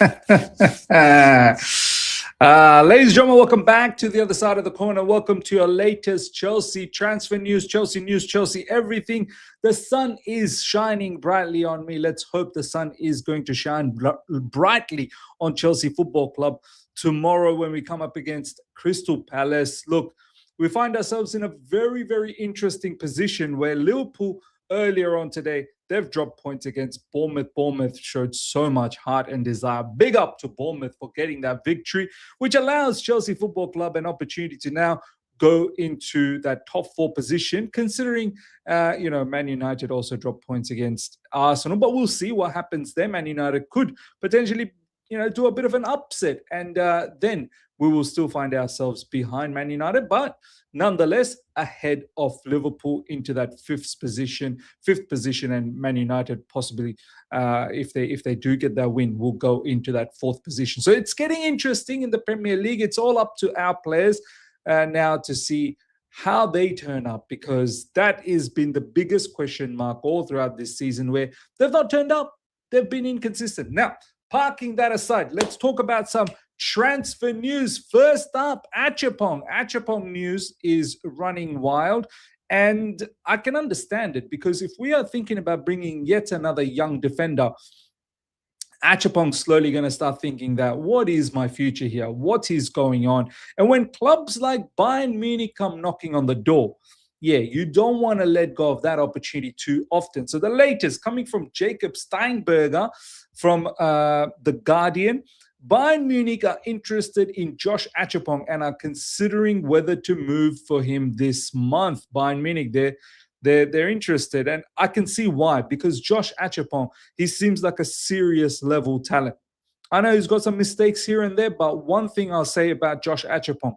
Ladies and gentlemen, welcome back to the other side of the corner. Welcome to your latest Chelsea transfer news, Chelsea everything. The sun is shining brightly on me. Let's hope the sun is going to shine brightly on Chelsea Football Club tomorrow when we come up against Crystal Palace. Look, we find ourselves in a very, very interesting position where Liverpool earlier on today, they've dropped points against Bournemouth. Bournemouth showed so much heart and desire. Big up to Bournemouth for getting that victory, which allows Chelsea Football Club an opportunity to now go into that top four position, considering, Man United also dropped points against Arsenal. But we'll see what happens there. Man United could potentially, do a bit of an upset. And then we will still find ourselves behind Man United, but nonetheless ahead of Liverpool into that fifth position, and Man United possibly, if they do get that win, will go into that fourth position. So it's getting interesting in the Premier League. It's all up to our players now to see how they turn up, because that has been the biggest question mark all throughout this season, where they've not turned up. They've been inconsistent. Now, parking that aside, let's talk about some transfer news. First up, Acheampong. Acheampong news is running wild, and I can understand it, because if we are thinking about bringing yet another young defender, Acheampong's slowly going to start thinking that, what is my future here? What is going on? And when clubs like Bayern Munich come knocking on the door, you don't want to let go of that opportunity too often. So the latest coming from Jacob Steinberger from The Guardian, Bayern Munich are interested in Josh Acheampong and are considering whether to move for him this month. Bayern Munich, they're interested, and I can see why, because Josh Acheampong, he seems like a serious level talent. I know he's got some mistakes here and there, but one thing I'll say about Josh Acheampong,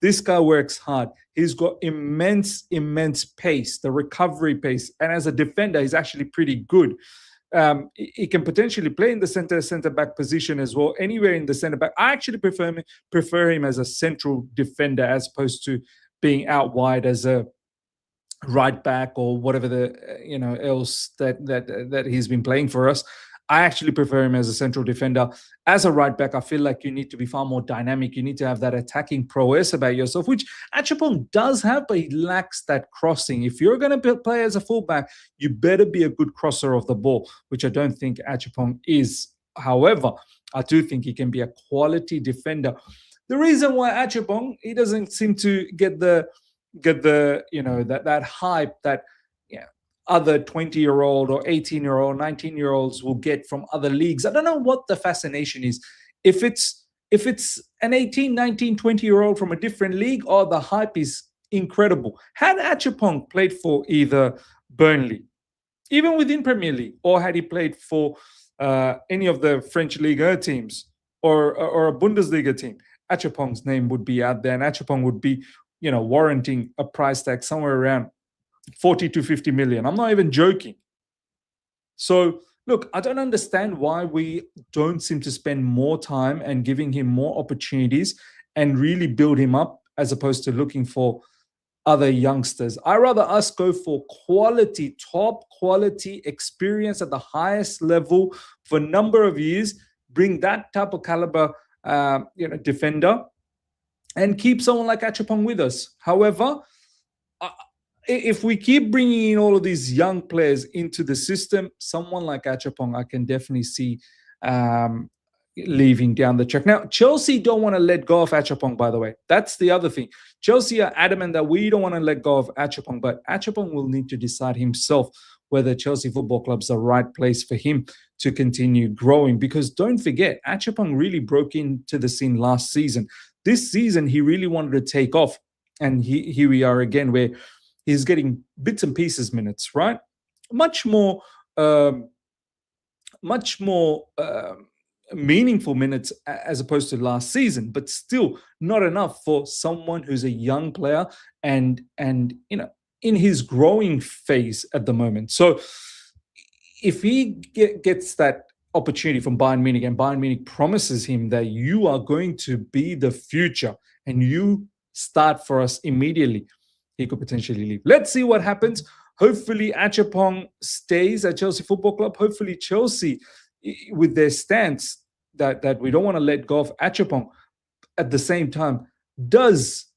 this guy works hard. He's got immense pace, the recovery pace, and as a defender, he's actually pretty good. He can potentially play in the center back position as well, anywhere in the center back. I actually prefer him as a central defender as opposed to being out wide as a right back or whatever else that he's been playing for us. I actually prefer him as a central defender. As a right back, I feel like you need to be far more dynamic. You need to have that attacking prowess about yourself, which Acheampong does have, but he lacks that crossing. If you're going to play as a fullback, you better be a good crosser of the ball, which I don't think Acheampong is. However, I do think he can be a quality defender. The reason why Acheampong, he doesn't seem to get the that hype that other 20-year-old or 18-year-old, 19-year-olds will get from other leagues. I don't know what the fascination is. If it's an 18, 19, 20-year-old from a different league, or the hype is incredible. Had Acheampong played for either Burnley, even within Premier League, or had he played for any of the French Ligue 1 teams or a Bundesliga team, Acheampong's name would be out there, and Acheampong would be, warranting a price tag somewhere around 40 to 50 million. I'm not even joking. So, look, I don't understand why we don't seem to spend more time and giving him more opportunities and really build him up, as opposed to looking for other youngsters. I rather us go for quality, top quality experience at the highest level for a number of years, bring that type of caliber, defender, and keep someone like Acheampong with us. However, if we keep bringing in all of these young players into the system, someone like Acheampong, I can definitely see leaving down the track. Now, Chelsea don't want to let go of Acheampong, by the way. That's the other thing. Chelsea are adamant that we don't want to let go of Acheampong, but Acheampong will need to decide himself whether Chelsea Football Club's the right place for him to continue growing. Because don't forget, Acheampong really broke into the scene last season. This season, he really wanted to take off. And here we are again, where he's getting bits and pieces minutes, right? Much more meaningful minutes as opposed to last season, but still not enough for someone who's a young player and in his growing phase at the moment. So if he gets that opportunity from Bayern Munich, and Bayern Munich promises him that you are going to be the future and you start for us immediately, he could potentially leave. Let's see what happens. Hopefully Acheampong stays at Chelsea Football Club. Hopefully Chelsea, with their stance, that we don't want to let go of Acheampong. At the same time, does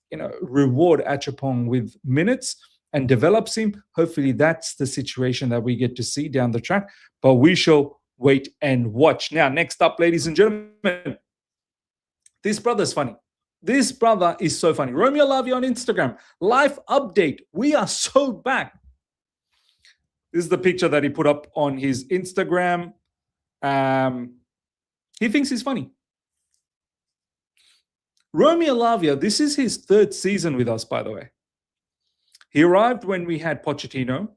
reward Acheampong with minutes and develops him. Hopefully, that's the situation that we get to see down the track. But we shall wait and watch. Now, next up, ladies and gentlemen, this brother's funny. This brother is so funny. Romeo Lavia on Instagram. Life update. We are so back. This is the picture that he put up on his Instagram. He thinks he's funny. Romeo Lavia, this is his third season with us, by the way. He arrived when we had Pochettino.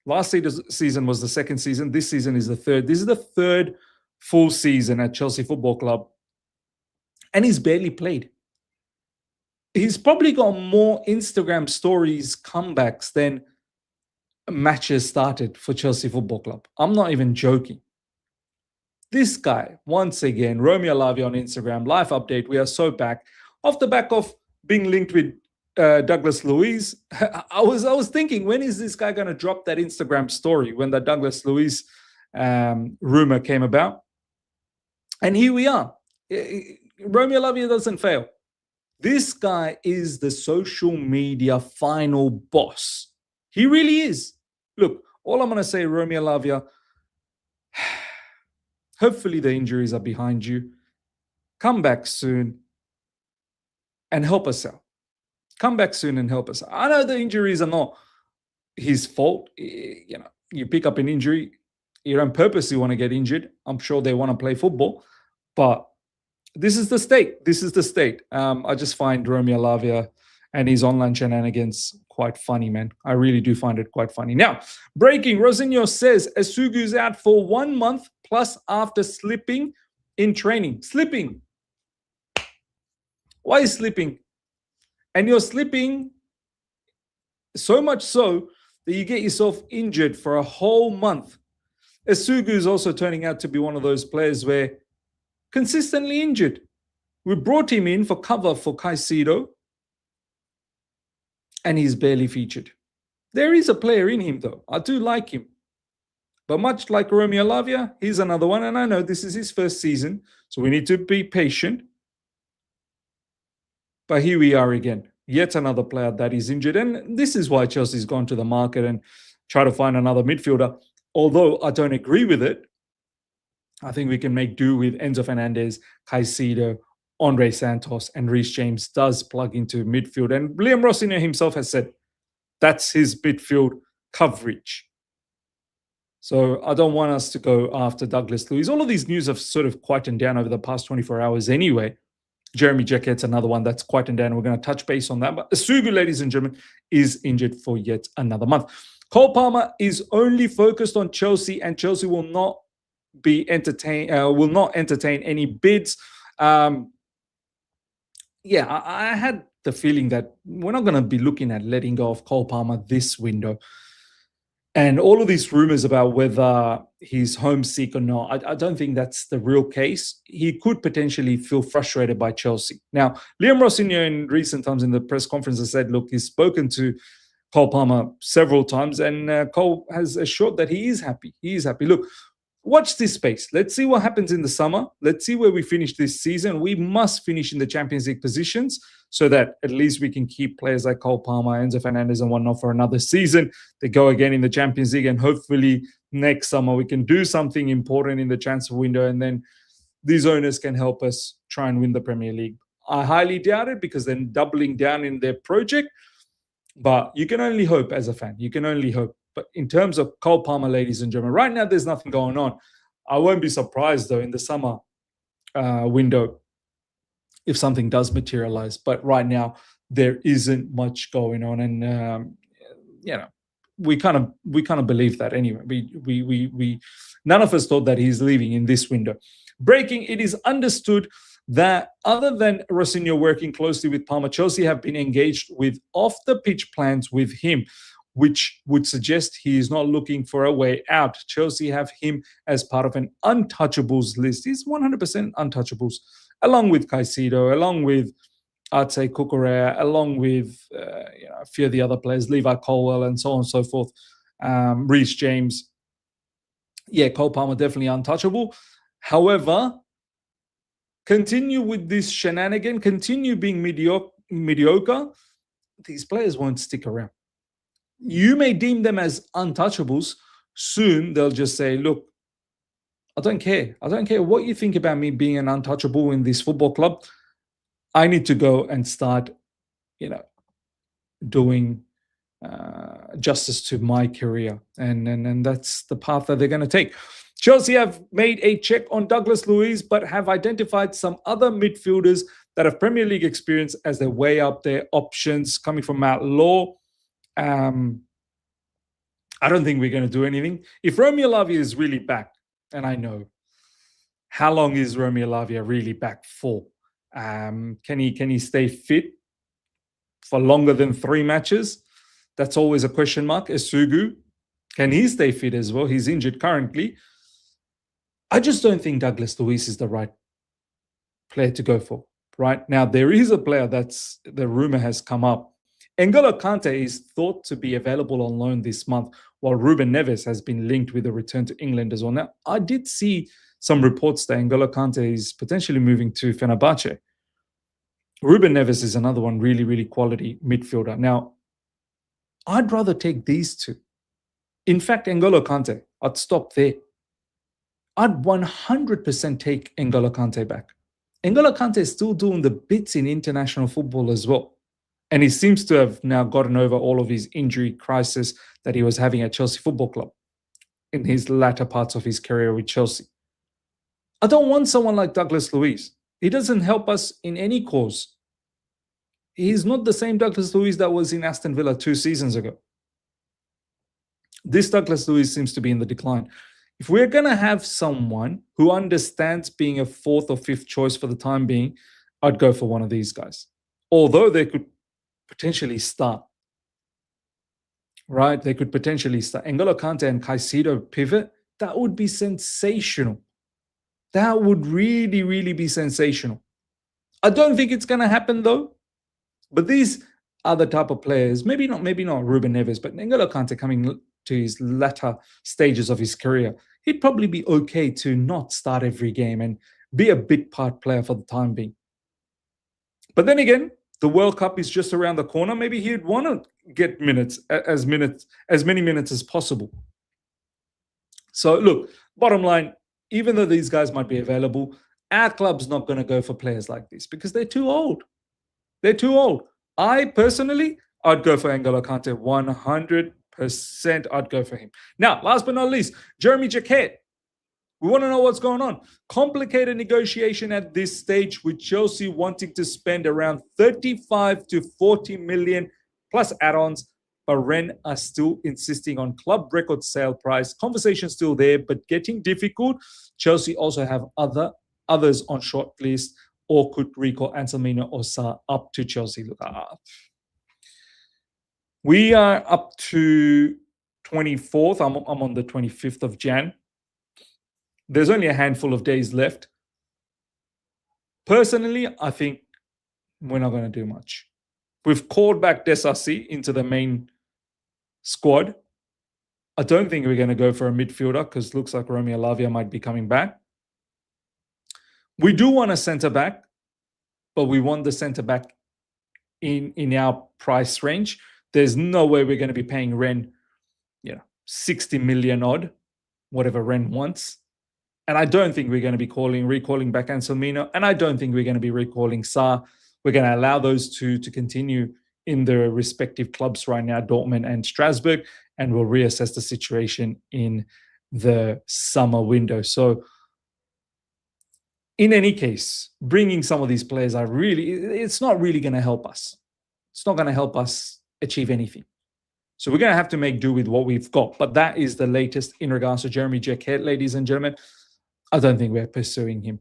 Last season was the second season. This season is the third. This is the third full season at Chelsea Football Club. And he's barely played. He's probably got more Instagram stories, comebacks than matches started for Chelsea Football Club. I'm not even joking. This guy, once again, Romeo Lavia on Instagram, live update. We are so back. Off the back of being linked with Douglas Luiz, I was thinking, when is this guy going to drop that Instagram story when the Douglas Luiz rumor came about? And here we are. Romeo Lavia doesn't fail. This guy is the social media final boss. He really is. Look, all I'm going to say, Romeo Lavia, hopefully the injuries are behind you. Come back soon and help us out. Come back soon and help us out. I know the injuries are not his fault. You pick up an injury, you don't purposely want to get injured. I'm sure they want to play football, but this is the state. This is the state. I just find Romeo Lavia and his online shenanigans quite funny, man. I really do find it quite funny. Now, breaking, Rosinho says Esugu's out for 1 month plus after slipping in training. Slipping. Why is slipping? And you're slipping so much so that you get yourself injured for a whole month. Esugu is also turning out to be one of those players where consistently injured. We brought him in for cover for Caicedo, and he's barely featured. There is a player in him, though. I do like him. But much like Romeo Lavia, he's another one. And I know this is his first season, so we need to be patient. But here we are again. Yet another player that is injured. And this is why Chelsea's gone to the market and try to find another midfielder. Although I don't agree with it, I think we can make do with Enzo Fernandez, Caicedo, Andre Santos, and Reece James does plug into midfield. And Liam Rossiner himself has said that's his midfield coverage. So I don't want us to go after Douglas Luiz. All of these news have sort of quietened down over the past 24 hours anyway. Jeremy Jacquet's another one that's quietened down. We're going to touch base on that. But Esugu, ladies and gentlemen, is injured for yet another month. Cole Palmer is only focused on Chelsea, and Chelsea will not entertain any bids. I had the feeling that we're not going to be looking at letting go of Cole Palmer this window. And all of these rumors about whether he's homesick or not, I don't think that's the real case. He could potentially feel frustrated by Chelsea. Now, Liam Rossiner in recent times in the press conference has said, look, he's spoken to Cole Palmer several times, and Cole has assured that he is happy. He is happy. Look, watch this space. Let's see what happens in the summer. Let's see where we finish this season. We must finish in the Champions League positions so that at least we can keep players like Cole Palmer, Enzo Fernandez, and whatnot for another season. They go again in the Champions League, and hopefully next summer we can do something important in the transfer window, and then these owners can help us try and win the Premier League. I highly doubt it because they're doubling down in their project, but you can only hope as a fan. You can only hope. But in terms of Cole Palmer, ladies and gentlemen, right now there's nothing going on. I won't be surprised, though, in the summer window if something does materialize. But right now there isn't much going on, and we kind of believe that anyway. We none of us thought that he's leaving in this window. Breaking: it is understood that other than Rosinho working closely with Palmer, Chelsea have been engaged with off-the-pitch plans with him, which would suggest he is not looking for a way out. Chelsea have him as part of an untouchables list. He's 100% untouchables, along with Caicedo, along with Arte Cucurella, along with a few of the other players, Levi Colwell, and so on and so forth. Reece James. Yeah, Cole Palmer definitely untouchable. However, continue with this shenanigan, continue being mediocre, these players won't stick around. You may deem them as untouchables. Soon they'll just say, look, I don't care. I don't care what you think about me being an untouchable in this football club. I need to go and start, doing justice to my career. And that's the path that they're going to take. Chelsea have made a check on Douglas Luiz, but have identified some other midfielders that have Premier League experience as they weigh up their options, coming from Matt Law. I don't think we're going to do anything. If Romeo Lavia is really back, and I know, how long is Romeo Lavia really back for? Can he stay fit for longer than 3 matches? That's always a question mark. Esugu, can he stay fit as well? He's injured currently. I just don't think Douglas Luiz is the right player to go for. Right now, there is a player that's the rumor has come up. N'Golo Kante is thought to be available on loan this month, while Ruben Neves has been linked with a return to England as well. Now, I did see some reports that N'Golo Kante is potentially moving to Fenerbahce. Ruben Neves is another one, really, really quality midfielder. Now, I'd rather take these two. In fact, N'Golo Kante, I'd stop there. I'd 100% take N'Golo Kante back. N'Golo Kante is still doing the bits in international football as well. And he seems to have now gotten over all of his injury crisis that he was having at Chelsea Football Club in his latter parts of his career with Chelsea. I don't want someone like Douglas Luiz. He doesn't help us in any cause. He's not the same Douglas Luiz that was in Aston Villa 2 seasons ago. This Douglas Luiz seems to be in the decline. If we're going to have someone who understands being a 4th or 5th choice for the time being, I'd go for one of these guys. Although they could potentially start. Right? They could potentially start. N'Golo Kante and Caicedo pivot, that would be sensational. That would really, really be sensational. I don't think it's going to happen though. But these are the type of players, maybe not Ruben Neves, but N'Golo Kante coming to his latter stages of his career, he'd probably be okay to not start every game and be a big part player for the time being. But then again, the World Cup is just around the corner. Maybe he'd want to get as many minutes as possible. So look, bottom line, even though these guys might be available, our club's not going to go for players like this because they're too old. They're too old. I personally, I'd go for N'Golo Kante 100%. I'd go for him. Now, last but not least, Jeremy Jacquet. We want to know what's going on. Complicated negotiation at this stage with Chelsea wanting to spend around 35 to 40 million plus add-ons, but Rennes are still insisting on club record sale price. Conversation still there, but getting difficult. Chelsea also have others on shortlist or could recall Anselmino or Sarr up to Chelsea. Look, we are up to 24th. I'm on the 25th of Jan. There's only a handful of days left. Personally, I think we're not going to do much. We've called back Desassi into the main squad. I don't think we're going to go for a midfielder because it looks like Romeo Lavia might be coming back. We do want a centre-back, but we want the centre-back in our price range. There's no way we're going to be paying Rennes, 60 million odd, whatever Rennes wants. And I don't think we're going to be recalling back Anselmino. And I don't think we're going to be recalling Sarr. We're going to allow those two to continue in their respective clubs right now, Dortmund and Strasbourg, and we'll reassess the situation in the summer window. So in any case, bringing some of these players it's not really going to help us. It's not going to help us achieve anything. So we're going to have to make do with what we've got. But that is the latest in regards to Jeremy Jacquet, ladies and gentlemen. I don't think we're pursuing him.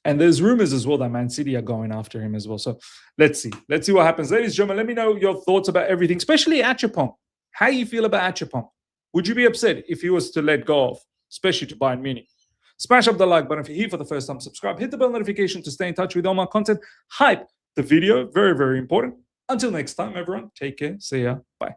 And there's rumors as well that Man City are going after him as well. So let's see. Let's see what happens. Ladies and gentlemen, let me know your thoughts about everything, especially Acheampong. How you feel about Acheampong? Would you be upset if he was to let go of, especially to Bayern Munich? Smash up the like button if you're here for the first time. Subscribe. Hit the bell notification to stay in touch with all my content. Hype the video. Very, very important. Until next time, everyone. Take care. See ya. Bye.